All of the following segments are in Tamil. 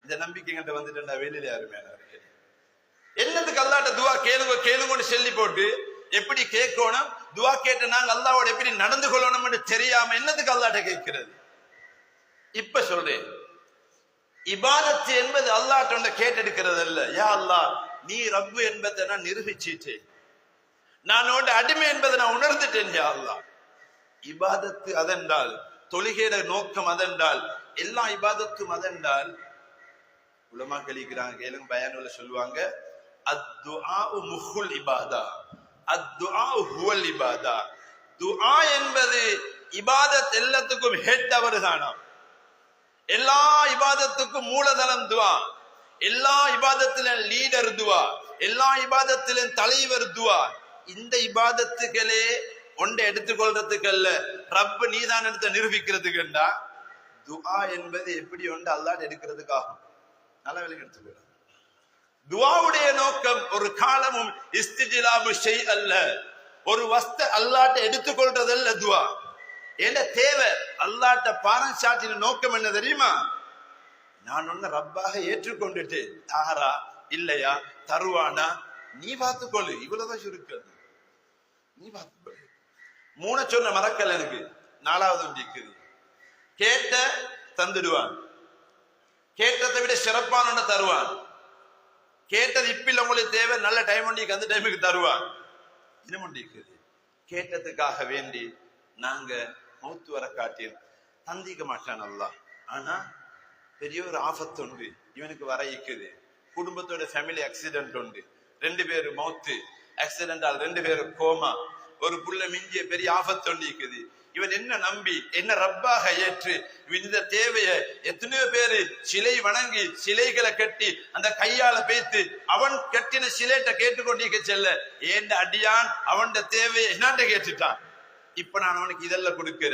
இந்த நம்பிக்கைங்கிட்ட வந்துட்டா வெளியில யாருமே என்னத்துக்கு அல்லாட்ட துவா கேளுங்க கேளுங்கன்னு சொல்லி போட்டு எப்படி கேட்கணும், துவா கேட்ட நாங்க அல்லாவோட எப்படி நடந்து கொள்ளணும் தெரியாம என்னத்துக்கு அல்லாட்ட கேட்கிறது? இப்ப சொல்றேன், இபாதத்து என்பது அல்லாட்ட கேட்டெடுக்கிறது அல்ல. யா அல்லாஹ், நீ ரப்பு என்பதை நான் நிரூபிச்சிட்டேன், நான் அடிமை என்பதை நான் உணர்ந்துட்டேன். யா அல்லாஹ், இபாதத்து அதென்றால், தொழுகையோட நோக்கம் அதென்றால், எல்லா இபாதத்தும் அதென்றால், உலமா கழிக்கிறாங்க கேளுங்க, பயானுல சொல்லுவாங்க, அத்துஆ முஹுல் இபாதா, அத்துஆ ஹுவல் இபாதா. துஆ என்பது இபாதத் எல்லாத்துக்கும் ஹெட் அவர் தானாம். எல்லா இபாதத்துக்கும் மூலதனம் துஆ, எல்லா இபாதத்திலும் லீடர் துஆ, எல்லா இபாதத்திலும் தலைவர் துஆ. இந்த இபாதத்துக்களே ஒன்றை எடுத்துக்கொள்றதுக்கு அல்ல, ரப்பு நீதான் எடுத்து நிரூபிக்கிறதுக்குண்டா துஆ என்பது எப்படி ஒன்று அல்லாஹ் எடுக்கிறதுக்காகும். நல்ல வேலை எடுத்துக்கொள்ள. துஆவுடைய நோக்கம் ஒரு காலமும் இஸ்திஜ்லாபு ஷை அல்ல, ஒரு வஸ்து அல்லாஹ்ட்ட எடுத்துக்கொள்றது அல்ல துஆ. என்ன தேவை அல்லாஹ்ட்ட பாரம் சாட்டின நோக்கம் என்ன தெரியுமா? நான் ஒன்னு ரப்பாக ஏற்றுக்கொண்டுட்டேன், தாரா இல்லையா தருவானா நீ பார்த்துக்கொள்ளு, இவ்வளவுதான் சுருக்கிறது, நீ பார்த்துக்கொள்ளு. மூணு சொன்ன மறக்கல் எனக்கு, நாலாவது இருக்குது, கேட்ட தந்துடுவான், கேட்டதை விட சிறப்பான ஒண்ணு தருவான், கேட்டது இப்பில் உங்களுக்கு தேவை நல்ல டைம் ஒண்டிக்கு அந்த டைமுக்கு தருவான். இன்னும் இருக்குது, கேட்டதுக்காக வேண்டி நாங்க மௌத்து வர காட்டில் தந்திக்க மாட்டான் அல்லாஹ். ஆனா பெரிய ஒரு ஆபத்து உண்டு இவனுக்கு வர இருக்குது. குடும்பத்தோட ஃபேமிலி ஆக்சிடென்ட் உண்டு, 2 பேரு மௌத்து, ஆக்சிடென்டால் 2 பேரு கோமா, ஒரு புள்ள மிஞ்சிய பெரிய ஆபத்து உண்டு இருக்குது. இவன் என்ன நம்பி என்ன ரப்பாக ஏற்று இந்த தேவையை எத்தனையோ பேரு சிலை வணங்கி சிலைகளை கட்டி அந்த கையால பேத்து அவன் கட்டின சிலைட்ட கேட்டுக்கொண்டிருக்க செல்ல ஏண்ட அடியான் அவன் தேவையை என்னாண்ட கேட்டுட்டான். இப்ப நான் அவனுக்கு இதெல்லாம் கொடுக்கிற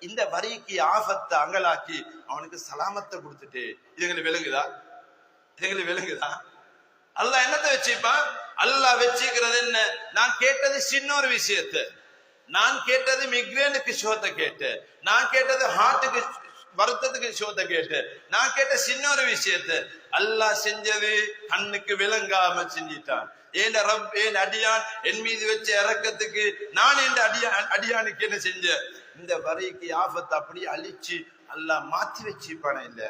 இந்த வரிக்கு ஆபத்தை அங்கலாக்கி அவனுக்கு சலாமத்தை கொடுத்துட்டு இதுங்களுக்கு விளங்குதா? இதுங்களுக்கு விளங்குதா? அல்லாஹ் என்னத்தை வச்சுப்பான்? அல்லாஹ் வச்சுக்கிறது என்ன? நான் கேட்டது சின்ன ஒரு விஷயத்தை, நான் கேட்டது மிக்ரேனுக்கு ஷோத்தை கேட்டு, நான் கேட்டது ஹார்ட்டுக்கு வருத்தத்துக்கு ஷோத்தை கேட்டு, நான் கேட்ட சின்ன ஒரு விஷயத்தை அல்லாஹ் செஞ்சது கண்ணுக்கு விளங்காம செஞ்சிட்டான். ஏன் ரப் ஏன் அடியான் என் மீது வச்ச இறக்கத்துக்கு நான் என் அடியானுக்கு என்ன செஞ்ச இந்த வரைக்கு ஆபத்தை அப்படியே அழிச்சு அல்லாஹ் மாத்தி வச்சுப்பான இல்ல.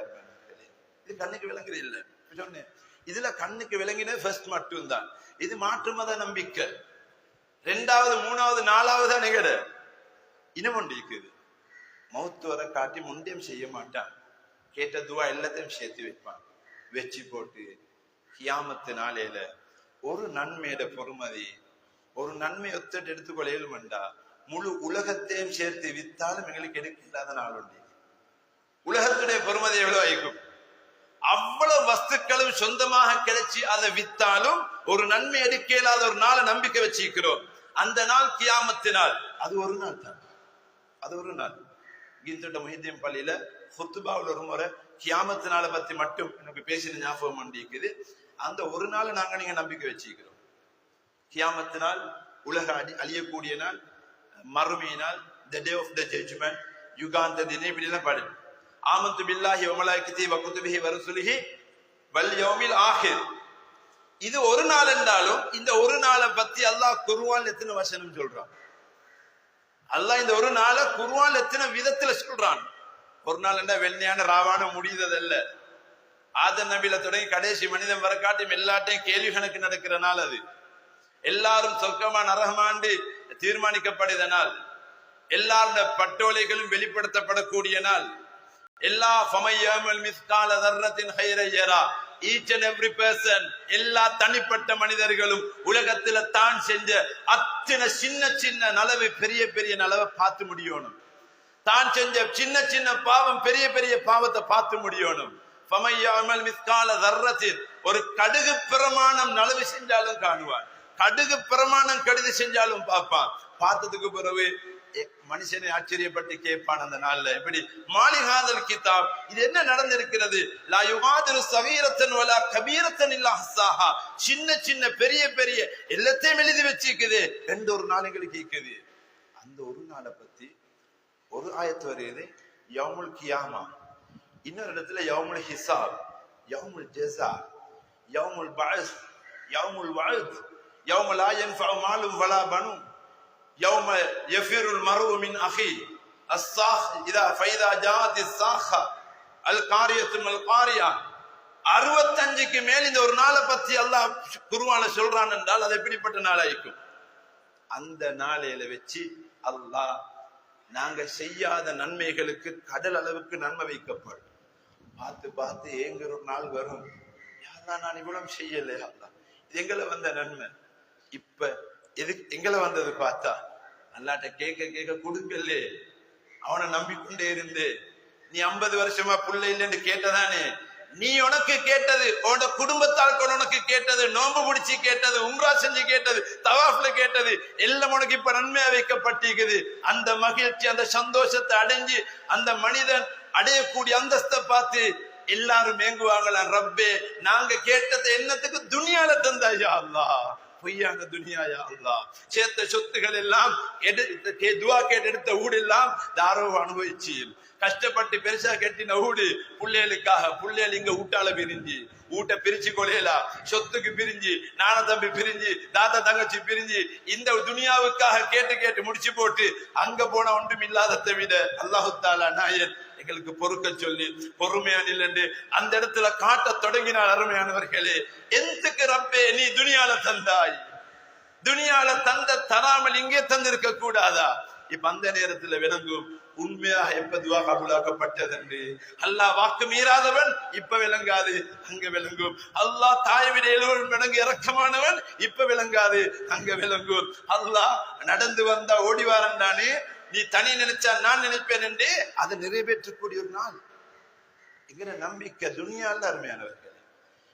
இது கண்ணுக்கு விளங்குறது இல்லை சொன்னேன். இதுல கண்ணுக்கு விளங்கின ஃபர்ஸ்ட் மட்டும்தான். இது மாற்று மத நம்பிக்கை. 2வது 3வது 4வது நிகழ இன்னும் ஒன்று இருக்குது. மௌத்து வர காட்டி முண்டியம் செய்ய மாட்டான், கேட்ட துவா எல்லாத்தையும் சேர்த்து வைப்பான். வச்சு போட்டு கியாமத்து நாளையில ஒரு நன்மையோட பொறுமதி, ஒரு நன்மை ஒத்துட்டு எடுத்துக்கொள்ள இயலுமெண்டா முழு உலகத்தையும் சேர்த்து வித்தாலும் எங்களுக்கு எடுக்க இல்லாத நாள் உண்டு. உலகத்துடைய பொறுமதி எவ்வளவு ஆயிக்கும்? அவ்வளவு வஸ்துக்களும் சொந்தமாக கிடைச்சி அதை வித்தாலும் ஒரு நன்மை எடுக்க இல்லாத ஒரு நாளை நம்பிக்கை வச்சிருக்கிறோம். அந்த நாள் கியாமத்து நாள். அது ஒரு நாள் தான், அது ஒரு நாள். கீழ்த்தொட்ட முஹித்தீன் பள்ளியில ஹுத்துபாவில் ஒரு முறை கியாமத்து நாளை பத்தி மட்டும் எனக்கு பேசின ஞாபகம் இருக்குது. அந்த ஒரு நாள் நாங்க நீங்க நம்பிக்கை வச்சிருக்கிறோம். கியாமத்து நாள் உலக அழியக்கூடிய நாள், மறுமை நாள், the day of the judgment, யுகாந்த தினம், இப்படி எல்லாம் பாடு. ஆமன்து பில்லாஹி வ மலாயிகத்திஹி வ குதுபிஹி வ ருசுலிஹி வல் யௌமில் ஆஹிர். இது ஒரு நாள் என்றாலும் இந்த ஒரு நாளை பத்தி அல்லாஹ் குர்ஆன்ல எத்தனை வசனம் சொல்றான்? அல்லாஹ் இந்த ஒரு நாளை குர்ஆன்ல எத்தனை விதத்துல சொல்றான்? ஒரு நாள் என்ன வெள்ளையான ராவான முடியுதல்ல. ஆதம் நபியில தொடங்கி கடைசி மனிதன் வர காட்டும் எல்லாட்டையும் கேள்வி கணக்கு நடக்கிற நாள். அது எல்லாரும் சொர்க்கமா நரகமாண்டு தீர்மானிக்கப்படுத நாள். எல்லாருடைய பட்டோலைகளும் வெளிப்படுத்தப்படக்கூடிய நாள். எல்லா ஃபமையமல் மிஸ்கால தர்ரத்தின் ஹைர யரா. ஈச் அண்ட் எவ்ரி பர்சன், எல்லா தனிப்பட்ட மனிதர்களும் உலகத்துல தான் செஞ்ச அத்தனை சின்ன சின்ன நலவு பெரிய பெரிய நலவை பார்த்து முடியணும். தான் செஞ்ச சின்ன சின்ன பாவம் பெரிய பெரிய பாவத்தை பார்த்து முடியணும். ஃபமையமல் மிஸ்கால தர்ரத்தின், ஒரு கடுகு பிரமாணம் நலவு செஞ்சாலும் காணுவான், கடுகு பிரமாணம் கடிது செஞ்சாலும் பார்ப்பான். பார்த்ததுக்கு பிறகு மனுஷனை ஆச்சரியப்பட்டு கேட்பான் அந்த நாள்ல, எப்படி மாலிகாதல் கிதாப், இது என்ன நடந்திருக்கிறது? லா யுகாதிரு சகீரத்தன் வலா கபீரத்தன் இல்லா ஹஸ்ஸாஹா. சின்ன சின்ன பெரிய பெரிய எல்லாத்தையும் எழுதி வச்சிருக்குது. ஒரு நாள் எங்களுக்கு இருக்குது. அந்த ஒரு நாளை பத்தி ஒரு ஆயத்து வருகிறது, யௌமுல் கியாமா. இன்னொரு இடத்துல யௌமுல் ஹிசாப். யௌமுல் ஜஸா, யௌமுல் பஅஸ், யௌமுல் வஅத், யௌம லா யன்ஃபஉ மாலும் வலா பனூன், யௌம யஃபிருல் மர்உ மின் அஹி அஸ்ஸாஹ் இதா ஃபைதா ஜாஅத்திஸ் ஸாஹா அல் காரியத்து மல் காரியா. 65க்கு மேல் இந்த ஒரு நாளை பத்தி அல்லாஹ் குர்ஆன்ல சொல்றான் என்றால் அது எப்படிப்பட்ட நாளாயிருக்கும்? அந்த நாளையில வச்சு அல்லாஹ் நாங்க செய்யாத நன்மைகளுக்கு கடல் அளவுக்கு நன்மை வைக்கப்படும். பார்த்து பார்த்து ஏங்குற ஒரு நாள் வரும், யாரெல்லாம் நான் இவ்வளவு செய்யலையா அல்லாஹ், இது எங்களை வந்த நன்மை. இப்ப எது எங்களை வந்தது பார்த்தா அல்லாட்ட கேட்க கேட்க கொடுக்கலே, அவனை நம்பிக்கொண்டே இருந்து நீ 50 வருஷமா புள்ள இல்லைன்னு கேட்டதானே, நீ உனக்கு கேட்டது, உன்னோட குடும்பத்தால் உனக்கு கேட்டது, நோன்பு பிடிச்சி கேட்டது, உம்ரா செஞ்சு கேட்டது, தவாஃப்ல கேட்டது எல்லாம் உனக்கு இப்ப நன்மையா வைக்கப்பட்டிருக்குது. அந்த மகிழ்ச்சி, அந்த சந்தோஷத்தை அடைஞ்சு அந்த மனிதன் அடையக்கூடிய அந்தஸ்தை பார்த்து எல்லாரும் ஏங்குவாங்களாம், ரப்பே நாங்க கேட்டது என்னத்துக்கு துனியால தந்தாயா அல்லாஹ், பொய்யான துனியாயா அல்லாஹ், சேர்த்த சொத்துகள் எல்லாம் துவா கேட்டு எடுத்த ஊடு எல்லாம் தாரோ அனுபவிச்சு, கஷ்டப்பட்டு பெருசா கட்டின ஊடு புள்ளைகளுக்காக, புள்ளைகள் இங்க ஊட்டால பிரிஞ்சு, ஊட்ட பிரிச்சு கொலையலாம், சொத்துக்கு பிரிஞ்சு, நான தம்பி பிரிஞ்சு, தாத்தா தங்கச்சி பிரிஞ்சு, இந்த துனியாவுக்காக கேட்டு கேட்டு முடிச்சு போட்டு அங்க போன ஒன்றும் இல்லாததை விட அல்லாஹு தஆலா நாயன் எங்களுக்கு பொறுக்க சொல்லி பொறுமையா நில்லண்டு அந்த இடத்துல காட்ட தொடங்கினார். அருமையானவர்களே, எந்தக்கு ரப்பே நீ துனியால தந்தாய், துனியால தராமல் இங்கே தந்திருக்க கூடாதா? இப்ப அந்த நேரத்துல விளங்கும் உண்மையாக எப்ப துவா கபூலாக்கப்பட்டது என்று. அல்லாஹ் வாக்கு மீறாதவன் இப்ப விளங்காது, அங்க விளங்கும். அல்லாஹ் தாயை விட 70 மடங்கு இரக்கமானவன் இப்ப விளங்காது, அங்க விளங்கும். அல்லாஹ் நடந்து வந்தா ஓடிவாரன் தானே, நீ தனி நினைச்சா நான் நினைப்பேன் என்று அதை நிறைவேற்றக்கூடிய ஒரு நாள். எங்கிற நம்பிக்கை துனியால அருமையானவர்கள்,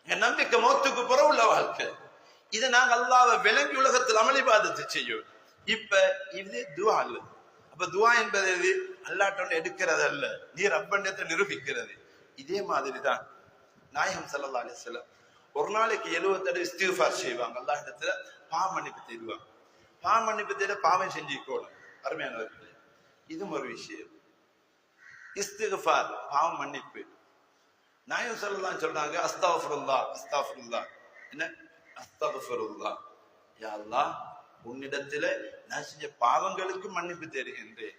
என் நம்பிக்கை மௌத்துக்கு புற உள்ள வாழ்க்கை. இதை நாங்க அல்லாஹ்வை விளங்கி உலகத்தில் அமளிபாதத்தை செய்யும். இப்ப இது துவா அல்ல. அப்ப துவா என்பது எது? அல்லாஹ்ட்ட எடுக்கிறது அல்ல, நீ ரப்பண்டத்தை நிரூபிக்கிறது. இதே மாதிரிதான் நாயகம் ஸல்லல்லாஹு அலைஹி வஸல்லம் ஒரு நாளைக்கு 70 தடவை இஸ்திக்ஃபார் செய்வாங்க, அல்லாஹ் இடத்துல பாவ மன்னிப்பு தேடுவாங்க. பாவ மன்னிப்பு தேட பாவம் செஞ்சுக்கோணும். அருமையானவர்களே, இதுவும் ஒரு விஷயம். இஸ்திக்ஃபார் பாவ மன்னிப்பு. நாயகம் ஸல்லல்லாஹு சொல்றாங்க, அஸ்தக்ஃபிருல்லாஹ், அஸ்தக்ஃபிருல்லாஹ். என்ன அஸ்தக்ஃபிருல்லாஹ், யா அல்லாஹ் உன்னிடத்துல நான் செஞ்ச பாவங்களுக்கு மன்னிப்பு தேடுகின்றேன்.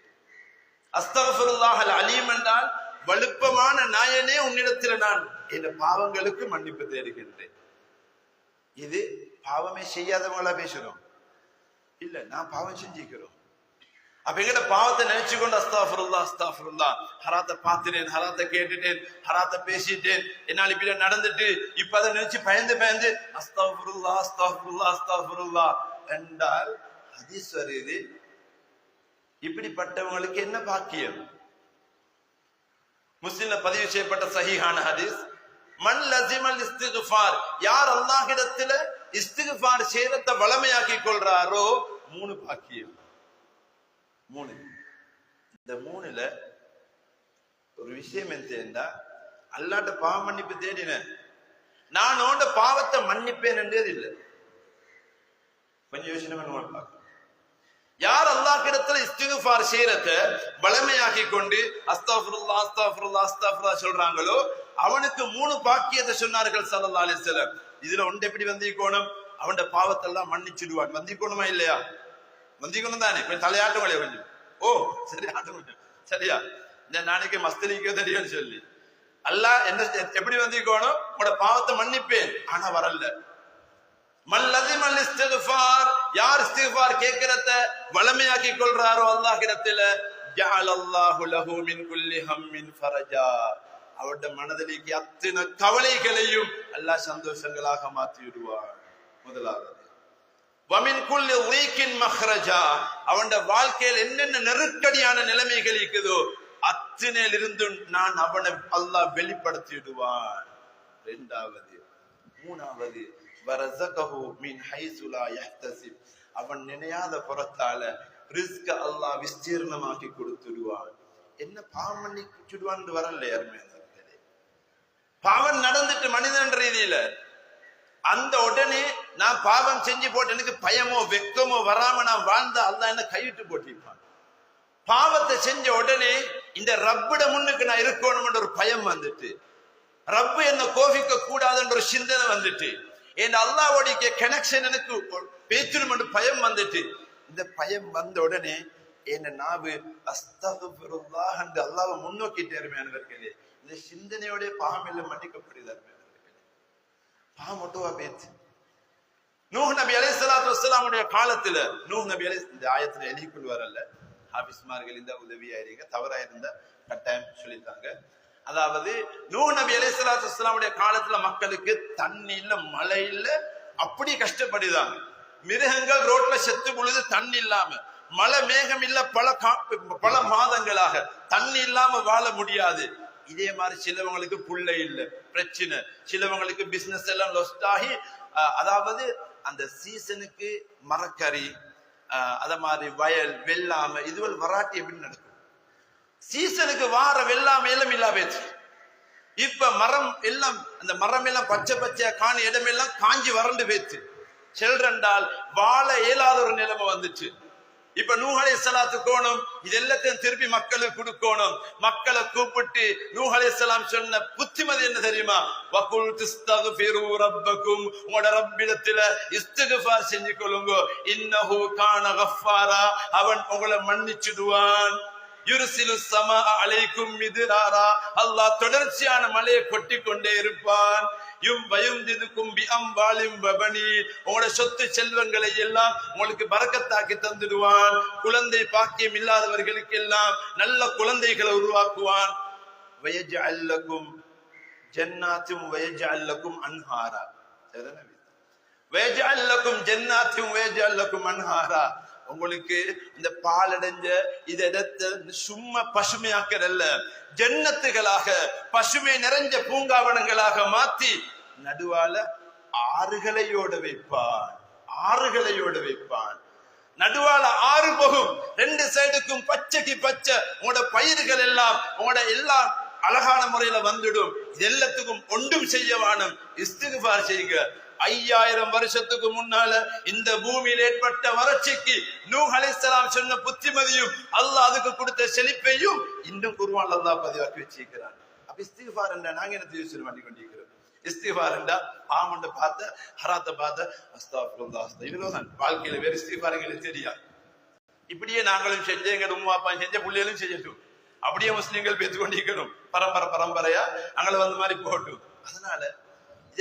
அஸ்தக்ஃபிருல்லாஹ் அல் அலீம் என்றால் வலுப்பமான நாயனே உன்னிடத்துல நான் என் பாவங்களுக்கு மன்னிப்பு தேடுகின்றேன். இது பாவமே செய்யாதவங்களா பேசுறோம் இல்ல, நான் பாவம் செஞ்சுக்கிறோம். அப்ப எங்கிட்ட பாவத்தை நினைச்சு கொண்டு அஸ்தக்ஃபிருல்லாஹ் அஸ்தக்ஃபிருல்லாஹ், ஹராத்தை பார்த்துட்டேன், ஹராத்தை கேட்டுட்டேன், ஹராத்தை பேசிட்டேன், என்னால் இப்படி நடந்துட்டு இப்ப அதை நினைச்சு பயந்து பயந்து அஸ்தக்ஃபிருல்லாஹ் அஸ்தக்ஃபிருல்லாஹ் அஸ்தக்ஃபிருல்லாஹ் என்றால் ஹதீஸ் வருது. இப்படிப்பட்டவங்களுக்கு என்ன பாக்கியம்? முஸ்லிம்ல பதிவு செய்யப்பட்ட சஹீஹான ஹதீஸ், மன் லஸிமல் இஸ்திக்ஃபார், யார் அல்லாஹ்விடத்துல இஸ்திக்ஃபார் செய்யறத வளமையாக்கி கொள்றாரோ 3 பாக்கியம். 3. இந்த 3ல ஒரு விஷயம் என்ன, அல்லாஹ்ட்ட பாவ மன்னிப்பு தேடினேன், நான் உன்ட பாவத்தை மன்னிப்பேன் என்றது இல்லை. கொஞ்சம் யோசனை பண்ணுவாங்க. யார் அல்லாஹ்விடத்துல இஸ்திக்ஃபார் செய்யறத வளமையாக்கி கொண்டு அஸ்தக்ஃபிருல்லாஹ் அஸ்தக்ஃபிருல்லாஹ் அஸ்தக்ஃபிருல்லாஹ் சொல்றாங்களோ அவனுக்கு 3 பாக்கியத்தை சொன்னார்கள் ஸல்லல்லாஹு அலைஹி வஸல்லம். இதுல ஒன்று எப்படி வந்திக்கோணும், அவன் பாவத்தை எல்லாம் மன்னிச்சுடுவான். வந்திக்கோணுமா இல்லையா? வந்திக்கணும் தானே. கொஞ்சம் தலையாட்டுங்களே, கொஞ்சம் ஓ சரி ஆட்டும் கொஞ்சம் சரியா, இந்த நாளைக்கு மஸ்தலிக்க தெரியும் சொல்லி அல்லாஹ் என்ன எப்படி வந்திக்கோணும், உங்களோட பாவத்தை மன்னிப்பேன், ஆனா வரல. மல்லதிமல் இஸ்திக்ஃபார், யார் இஸ்திக்ஃபார் கேட்கிறத வளமையாக்கி கொள்றாரோ அல்லாஹ்விடத்துல, ஜஅலல்லாஹு லஹு மின் குல்லி ஹம்மின் ஃபரஜா, அவருடைய மனதிലേക്ക് அத்தனை கவலைகளையும் அல்லாஹ் சந்தோஷங்களாக மாற்றி விடுவார். முதலாவது வமின் குல்லி லீக்கின் மஹ்ரஜா, அவனுடைய வாழ்க்கையில் என்னென்ன நெருக்கடியான நிலைமைகள் இருக்குதோ அத்தனையிலிருந்து நான் அவனை அல்லாஹ் வெளிப்படுத்தி விடுவான். 2வது 3வது வரஸகஹு மின் ஹைஸு லா யஹ்தஸிப், அவன் நினையாத புறத்தால ரிஸ்க அல்லாஹ் விஸ்தீர்ணமாக்கி கொடுத்துடுவான். என்ன பாவம் மன்னிச்சுடுவான் வரல யாருமே. பாவம் நடந்துட்டு மனிதன் ரீதியில அந்த உடனே நான் பாவம் செஞ்சு போட்டு எனக்கு பயமோ வெக்கமோ வராம நான் வாழ்ந்த அல்லாஹ் என்ன கைவிட்டு போட்டிருப்பான். பாவத்தை செஞ்ச உடனே இந்த ரப்பிட முன்னுக்கு நான் இருக்கணும்ன்ற ஒரு பயம் வந்துட்டு ரப்பு என்ன கோபிக்க கூடாதுன்ற ஒரு சிந்தனை வந்துட்டு, என் அல்லாஹ்வுடைய கனெக்ஷன் எனக்கு பேச்சணும் என்று பயம் வந்துட்டு, இந்த பயம் வந்த உடனே என்ன நாவு அஸ்தக்ஃபிருல்லாஹ் என்று அல்லாஹ்வை முன்னோக்கிட்டே அருமையானவர்களே. இந்த சிந்தனையோட பாவம் எல்லாம் மன்னிக்கப்படுது அருமையானவர்களே. பாவம் ஒட்டுவா பேச்சு. நூஹ் நபி அலைஹிஸ்ஸலாத்து வஸ்ஸலாமுடைய காலத்துல நூஹ் நபி இந்த ஆயத்துல எழுதி கொள்வாரல்ல, ஹாபிஸ்மார்கள் இந்த உதவியா இருங்க, தவறா இருந்தா கட்டாயம் சொல்லித்தாங்க. அதாவது நூஹ் நபி அலைஹிஸ்ஸலாத்து வஸ்ஸலாமுடைய காலத்துல மக்களுக்கு தண்ணி இல்ல, மழை இல்ல, அப்படி கஷ்டப்படுதாங்க. மிருகங்கள் ரோட்ல செத்து பொழுது தண்ணி இல்லாம, மழை மேகம் இல்ல, பல மாதங்களாக தண்ணி இல்லாம வாழ முடியாது. இதே மாதிரி சிலவங்களுக்கு புள்ள இல்ல, பிரச்சனை. சிலவங்களுக்கு பிசினஸ் எல்லாம் லொஸ்ட் ஆகி, அதாவது அந்த சீசனுக்கு மரக்கறி, அத மாதிரி வயல் வெள்ளாம இதுவரை வராட்டி எப்படி நடக்கும்? சீசனுக்கு வார வெள்ளாம எல்லாம் இல்லா போச்சு. இப்ப மரம் எல்லாம், அந்த மரம் எல்லாம் பச்சை பச்சையா காணி இடமெல்லாம் காஞ்சி வறண்டு போச்சு. செல்றண்டால் வாழ இயலாத ஒரு நிலைமை வந்துச்சு. இப்ப நூஹ் அலைஹிஸ்ஸலாத்து கோணும், இது எல்லாத்தையும் திருப்பி மக்களுக்கு கொடுக்கணும். மக்களை கூப்பிட்டு நூஹ் அலைஹிஸ்ஸலாம் சொன்ன புத்திமதி என்ன தெரியுமா? வகுல் தஸ்தக்ஃபிரு ரப்பக்கும், உங்களோட ரப்பிடத்துல இஸ்திக்ஃபார் செஞ்சு கொள்ளுங்க. இன்னஹு கான கஃபாரா, அவன் உங்களை மன்னிச்சிடுவான். யுர்சிலு ஸமா அலைக்கும் மித்ராரா, அல்லாஹ் தொடர்ச்சியான மழையை கொட்டி கொண்டே இருப்பான். உங்களோட சொத்து செல்வங்களை எல்லாம் உங்களுக்கு பரக்கத்தாக்கி தந்துடுவான். குழந்தை பாக்கியம் இல்லாதவர்களுக்கு எல்லாம் நல்ல குழந்தைகளை உருவாக்குவான். வயஜஅல் லகும் ஜன்னாத்தும் வயஜஅல் லகும் அன்ஹாரா, வயஜஅல் லகும் ஜன்னாத்தும் வயஜஅல் லகும் அன்ஹாரா. உங்களுக்கு இந்த பாலடைஞ்ச இதத்தை சும்மா பசுமையாக்கிறல்ல, ஜன்னத்துகளாக பசுமை நிறைஞ்ச பூங்காவனங்களாக மாத்தி நடுவால ஆறுகளையோட வைப்பான். ஆறுகளையோட வைப்பான். நடுவால ஆறு போகும், ரெண்டு சைடுக்கும் பச்சைக்கு பச்சை. உங்களோட பயிர்கள் எல்லாம் உங்களோட எல்லாம் அழகான முறையில வந்துடும். இது எல்லாத்துக்கும் ஒன்றும் செய்ய வேணும், இஸ்திக்ஃபார் செய்யுங்க. 5000 வருஷத்துக்கு முன்னால இந்த பூமியில் ஏற்பட்ட வறட்சிக்கு நூஹ் அலைஹிஸ்ஸலாம் சொன்ன புத்திமதியும் அல்லாஹ் அதுக்கு கொடுத்த செழிப்பையும் இன்னும் குர்ஆன்ல அல்லாஹ் பதிவாக்கி வச்சிருக்கிறான். அப்ப இஸ்திக்ஃபார் என்ற நாங்க என்ன யோசனை பண்ணி கொண்டிருக்கிறோம்? இஸ்திக்ஃபார் என்றா ஆமண்ட பார்த்த ஹராத்த பார்த்த அஸ்தக்ஃபிருல்லாஹ் இவ்வளவுதான். வாழ்க்கையில வேற இஸ்திக்ஃபார்ங்களே தெரியாது. இப்படியே நாங்களும் செஞ்ச, எங்க உம்மா அப்பா செஞ்ச, பிள்ளைகளும் செய்யட்டும். அப்படியே முஸ்லிம்கள் பேத்து கொண்டிருக்கணும், பரம்பரையா அங்களை வந்த மாதிரி போகட்டும். அதனால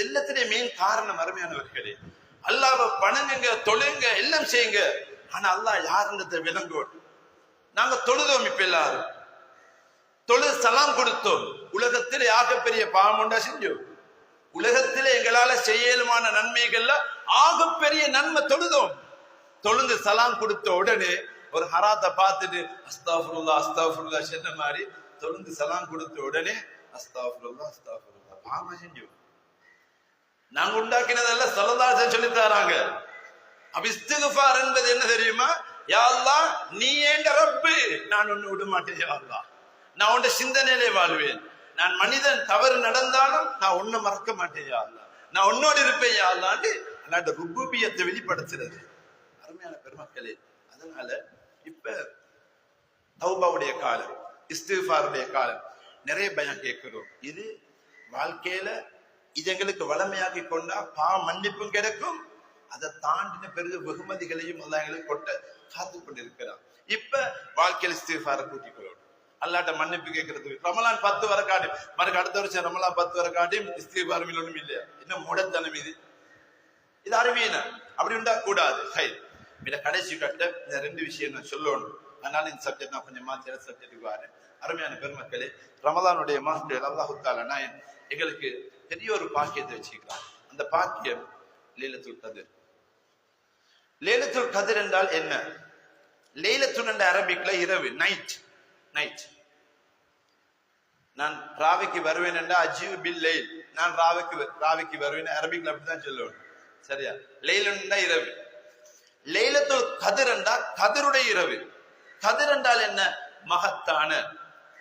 எல்லாத்திலே மெயின் காரணம் அருமையானவர்களே, அல்லாஹ்வை வணங்குங்க, தொழுங்க, எல்லாம் செய்யுங்க. ஆனா அல்லாஹ் யாருன்றதை விளங்கோம். நாங்க தொழுதோம், இப்ப எல்லாரும் தொழுது சலாம் கொடுத்தோம். உலகத்திலே ஆகப்பெரிய பாவம் உண்டா செஞ்சோம்? உலகத்திலே எங்களால செய்யலுமான நன்மைகள்ல ஆகப்பெரிய நன்மை தொழுதோம். தொழுந்து சலாம் கொடுத்த உடனே ஒரு ஹராத்தை பார்த்துட்டு அஸ்தக்ஃபிருல்லாஹ் அஸ்தக்ஃபிருல்லாஹ் சொன்ன மாதிரி தொழுந்து சலாம் கொடுத்த உடனே அஸ்தக்ஃபிருல்லாஹ் அஸ்தக்ஃபிருல்லாஹ் பாவம் செஞ்சோம். நாங்க உண்டாக்கினதெல்லாம் ஸல்லல்லாஹு அலைஹி வஸல்லம் சொல்லி தராங்க. அப்ப இஸ்திக்ஃபார் என்பது என்ன தெரியுமா? யா அல்லாஹ், நீ ஏண்ட ரப்பு, நான் உன்னை விட மாட்டேன். யா அல்லாஹ், நான் உன்ட சிந்தனையிலே வாழ்வேன். நான் மனிதன் தவறு நடந்தாலும் நான் உன்னை மறக்க மாட்டேன். யா அல்லாஹ், நான் உன்னோடு இருப்பேன். யா அல்லாஹ்னு அல்லாஹ்வுடைய ருபூபியத்தை வெளிப்படுத்துறது. அருமையான பெருமக்களே, அதனால இப்ப தௌபாவுடைய காலம், இஸ்திக்ஃபாருடைய காலம். நிறைய பயம் கேட்கிறோம். இது வாழ்க்கையில இது எங்களுக்கு வளமையாக்கி கொண்டா பாவ மன்னிப்பும் கிடைக்கும். அதை தாண்டின பிறகு வெகுமதிகளையும் அல்லாஹ் எங்களுக்கு கொட்ட காத்து கொண்டிருக்கிறான். இப்ப வாழ்க்கையில் இஸ்திக்ஃபாரை கூட்டிக் கொள்ளணும். அல்லாஹ்ட்ட மன்னிப்பு கேட்கறதுக்கு ரமலான் 10 வரை காட்டி, மறுக்க அடுத்த வருஷம் ரமலான் 10 வரை காட்டி இஸ்திக்ஃபார் ஒன்றும் இல்லையா? இன்னும் முடத்தனம் இது அறிவியன அப்படி உண்டா கூடாது. இத கடைசி கட்ட இந்த 2 விஷயம் நான் சொல்லணும். அதனால இந்த சப்ஜெக்ட் நான் கொஞ்சம் மாத்தி சப்ஜெக்டுக்கு வரேன். அருமையான பெருமக்களே, ரமலானுடைய மாசத்தில் அல்லாஹ் தஆலா எங்களுக்கு பெரிய ஒரு பாக்கியத்தை வச்சுக்கிறான். அந்த பாக்கியம் லைலத்துல் கத்ர். லைலத்துல் கத்ர் என்றால் என்ன? லைலத்துல் என்ற அரபிக்ல இரவு, நைட். நான் ராவிக்கு வருவேன் என்றா அஜீவ் பில் லைல், நான் ராவிக்கு வருவேன் அரபிக்ல அப்படிதான் சொல்லுவேன். சரியா? லைலுன் இரவு. லைலத்துல் கத்ர் என்றா கதிருடைய இரவு. கதிர் என்றால் என்ன? மகத்தான,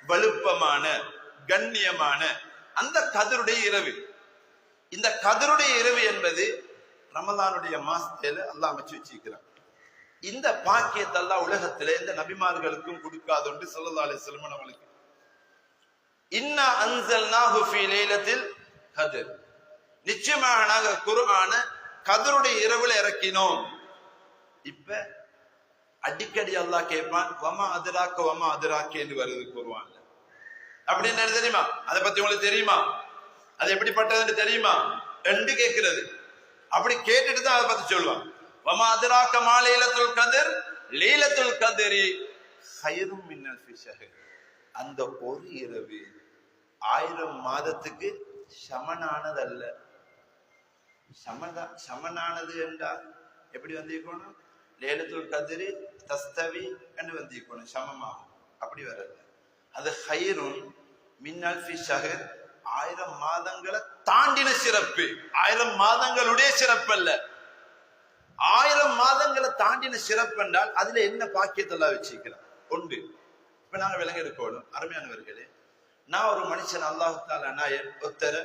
வலுப்பமான, கண்ணியமான அந்த கதிருடைய இரவு. இந்த கதிருடைய இரவு என்பது ரமலானுடைய மாசத்துல அல்லாஹ் அமைச்சு வச்சிருக்கிறான். இந்த பாக்கியத்தை அல்லாஹ் உலகத்திலே இந்த நபிமார்களுக்கும் கொடுக்காது என்று ஸல்லல்லாஹு அலைஹி வஸல்லம் அவர்களுக்கு. இன்னா அன்ஸல்நாஹு ஃபீ லைலத்தில் கத்ர், நிச்சயமாக நாங்க குர்ஆன கத்ருடைய இரவுல இறக்கினோம். இப்ப அடிக்கடி அல்லாஹ் கேட்பான், வமா அதுராக்க வமா அதுராக்க என்று வருது குர்ஆன்ல. அப்படின்னு தெரியுமா? அதை பத்தி உங்களுக்கு தெரியுமா? அது எப்படிப்பட்டதுன்னு தெரியுமா என்று கேட்கிறது. அப்படி கேட்டுட்டு தான் அதை பத்தி சொல்லுவான். வமா அதுராக்க மா லைலத்துல் கத்ர், லைலத்துல் கத்ரி கைரும் மின் அல்ஃபி ஷஹர். அந்த ஒரு இரவு 1000 மாதத்துக்கு சமனானது அல்ல. சமனானது என்றால் எப்படி வந்திருக்கணும்? லைலத்துல் கத்ரி தஸ்தவி என்று வந்திருக்கணும், சமமாகும். அப்படி வரல. அது கைரும் மின் அல்ஃபி ஷஹர், 1000 மாதங்களை தாண்டின சிறப்பு. 1000 மாதங்களுடைய சிறப்பு அல்ல, 1000 மாதங்களை தாண்டின சிறப்பு என்றால் அதுல என்ன பாக்கியத்தெல்லாம் வச்சிருக்கிறான் ஒன்று. இப்ப நாங்க விலங்கு எடுக்கணும். அருமையானவர்களே, நான் ஒரு மனுஷன் அல்லாஹ் தஆலா நாயன் ஒருத்தர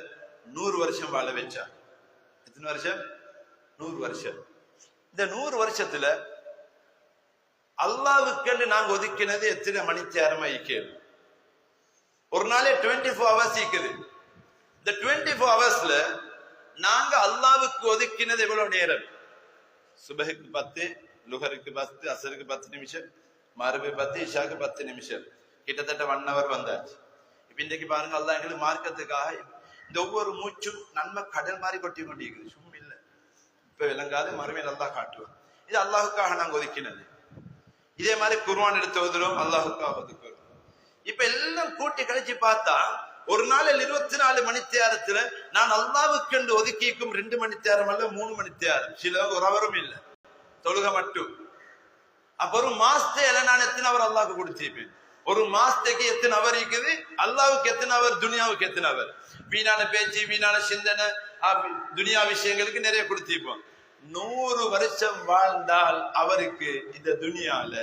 100 வருஷம் வாழ வச்சான். எத்தனை வருஷம்? 100 வருஷம். இந்த 100 வருஷத்துல அல்லாஹ்வுக்கு நாங்க ஒதுக்கினது எத்தனை மணி நேரம் ஆயிக்கணும்? ஒரு நாளே 24 hours இருக்குது. இந்த 24 hoursல நாங்க அல்லாஹ்வுக்கு ஒதுக்கினது எவ்வளவு நேரம்? சுபஹுக்கு 10, லுஹருக்கு 10, அசருக்கு 10 நிமிஷம், மறுபடி 10, இஷாக்கு 10 நிமிஷம். கிட்டத்தட்ட 1 hour வந்தாச்சு. இப்ப இன்றைக்கு பாருங்க, அல்லாஹ் எங்களுக்கு மார்க்கத்துக்காக இந்த ஒவ்வொரு மூச்சும் நன்மை கடல் மாதிரி கொட்டி கொண்டிருக்குது. சும்மா இல்லை, இப்ப விளங்காது, மறுமையில் அல்லாஹ் காட்டுவான். இது அல்லாஹுக்காக நாங்க ஒதுக்கினது. இதே மாதிரி குர்ஆன் எடுத்து ஓதுறோம், அல்லாஹுக்காக ஒதுக்குறோம். இப்ப எல்லாம் கூட்டி கழிச்சு பார்த்தா ஒரு நாளில் 24 மணி நேரத்துல நான் அல்லாஹ்வுக்கு என்று ஒதுக்கிக்கும் 2 மணி நேரம் அல்ல, 3 மணி நேரம். சில ஒரு அவரும் இல்லை, தொழுக மட்டும். அப்ப ஒரு மாசத்துல நான் எத்தனை அவர் அல்லாஹ்வுக்கு கொடுத்திருப்பேன்? ஒரு மாசத்துக்கு எத்தனை அவர் இருக்குது? அல்லாஹ்வுக்கு எத்தனை அவர்? துனியாவுக்கு எத்தனை அவர்? வீணான பேச்சு, வீணான சிந்தனை, துனியா விஷயங்களுக்கு நிறைய கொடுத்திருப்போம். 100 வருஷம் வாழ்ந்தால் அவருக்கு இந்த துனியால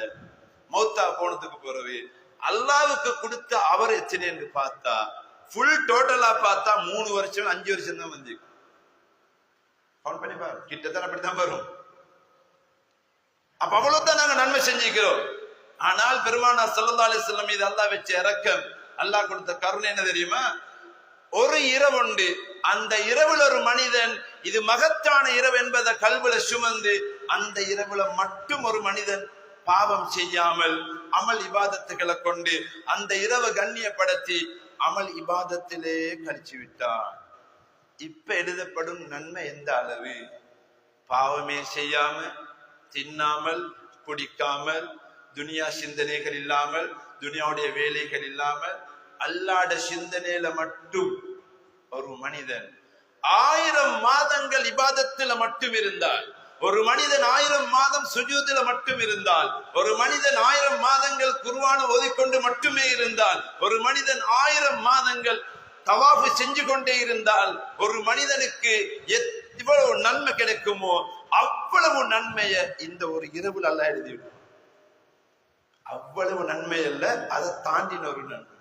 மௌத்தா போனதுக்கு பிறகு அல்லாஹ்வுக்கு கொடுத்த அவர் எத்தனை என்று பார்த்தா, ஃபுல் டோட்டலா பார்த்தா 3 வருஷம் 5 வருஷம் தான் வந்து கவுண்ட் பண்ணி பாரு. கிட்டத்தட்ட அப்படித்தான் வரும். அப்ப அவ்வளவுதான் நாங்க நன்மை செஞ்சுக்கிறோம். ஆனால் பெருமானார் ஸல்லல்லாஹு அலைஹி வஸல்லம் மீது அல்லாஹ் வச்ச இரக்கம், அல்லாஹ் கொடுத்த கருணை என்ன தெரியுமா? ஒரு இரவு உண்டு, அந்த இரவுல ஒரு மனிதன் இது மகத்தான இரவு என்பதை கல்வில சுமந்து அந்த இரவுல மட்டும் ஒரு மனிதன் பாவம் செய்யாமல் அமல் இபாதத்துகளை கொண்டு அந்த இரவு கண்ணியப்படுத்தி அமல் இபாதத்திலே கழிச்சு விட்டான். இப்ப எழுதப்படும் நன்மை எந்த அளவு? பாவமே செய்யாம, தின்னாமல், குடிக்காமல், துனியா சிந்தனைகள் இல்லாமல், துனியாவுடைய வேலைகள் இல்லாமல், அல்லாஹ்ட சிந்தனையில மட்டும் ஒரு மனிதன் 1000 மாதங்கள் இபாதத்துல மட்டும் இருந்தால், ஒரு மனிதன் 1000 மாதம் சுஜூதுல மட்டும் இருந்தால், ஒரு மனிதன் 1000 மாதங்கள் குர்ஆனை ஓதிக்கொண்டு மட்டுமே இருந்தால், ஒரு மனிதன் 1000 மாதங்கள் தவாஃப் செஞ்சு கொண்டே இருந்தால், ஒரு மனிதனுக்கு எவ்வளவு நன்மை கிடைக்குமோ அவ்வளவு நன்மையை இந்த ஒரு இரவுல அல்லாஹ் எழுதிவிடும். அவ்வளவு நன்மை அல்ல, அதை தாண்டின ஒரு நன்மை.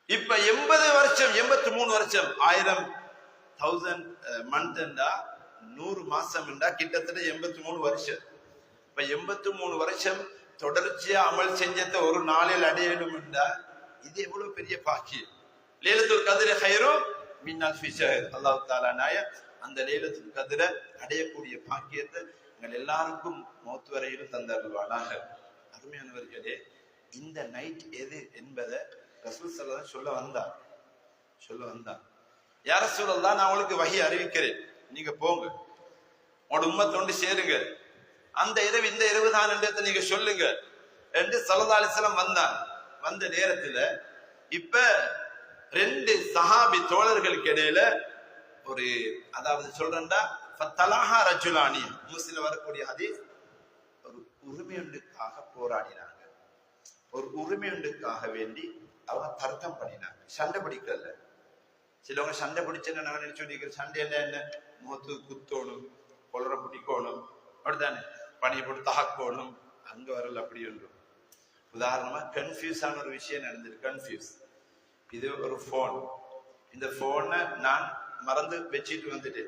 இப்ப 80 வருஷம் 83 வருஷம் 1000 மந்த் என்றா 100 மாசம் என்றா கிட்டத்தட்ட 83 வருஷம். இப்ப 83 வருஷம் தொடர்ச்சியா அமல் செஞ்சத ஒரு நாளில் அடையணும் என்றா இது எவ்வளவு பெரிய பாக்கியம். லைலத்துல் கத்ர் கைரும் மின் அல்ஃபி ஷஹர். அல்லாஹ் தஆலா நாயன் அந்த லைலத்துல் கத்ரை அடையக்கூடிய பாக்கியத்தை எங்கள் எல்லாருக்கும் மௌத் வரையிலும் தந்தருள்வானாக. அருமையானவர்களே, இந்த நைட் எது என்பதை ரசூல் ஸல்லல்லாஹு சொல்ல வந்தார். யா ரசூலல்லாஹ், நான் உங்களுக்கு வஹி அறிவிக்கிறேன், நீங்க போங்க, உங்களோட உம்மத்தோடு சேருங்க, அந்த இரவு இந்த இரவு தான் என்றதை நீங்க சொல்லுங்க என்று ஸல்லல்லாஹு அலைஹி வஸல்லம் வந்தார். வந்த நேரத்துல இப்ப 2 சஹாபி தோழர்களுக்கு இடையில ஒரு, அதாவது சொல்றேன்டா, ஃபத்தலஹா ரஜுலானி, முஸ்லிம் வரக்கூடிய ஹதீஸ், ஒரு உரிமையுண்டுக்காக போராடினாங்க. ஒரு உரிமையுண்டுக்காக வேண்டி அவங்க தர்க்கம் பண்ணினாங்க, சண்டை பிடிக்கல. சிலவங்க சண்டை பிடிச்சேன்னு நாங்க நினைச்சு சண்டை என்ன முகத்து குத்தோணும், கொலரை பிடிக்கணும், அப்படித்தானே, பணி போட்டு தாக்கணும், அங்க வரல. அப்படி ஒன்றும் உதாரணமா கன்ஃபியூஸ் ஆன ஒரு விஷயம் நடந்திருக்கு. கன்ஃபியூஸ், இது ஒரு போன், இந்த போனை நான் மறந்து வச்சுட்டு வந்துட்டு,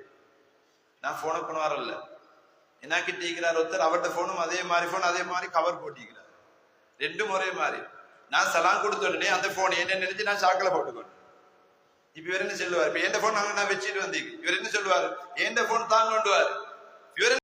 நான் போனை கொண்டு வரல, என்ன கிட்டிக்கிறார் ஒருத்தர், அவர்கிட்ட போனும் அதே மாதிரி போன், அதே மாதிரி கவர் போட்டிக்கிறார், 2 ஒரே மாதிரி. நான் சலாம் கொடுத்த உடனே அந்த போன் என்ன நினைச்சு நான் சாக்கல போட்டுக்கணும். இப்ப இவர் என்ன சொல்லுவார்? இப்ப எந்த போன் நான் வச்சுட்டு வந்தீங்க, இவர் என்ன சொல்லுவாரு? எந்த போன் தான் கொண்டு வாரு. இவர்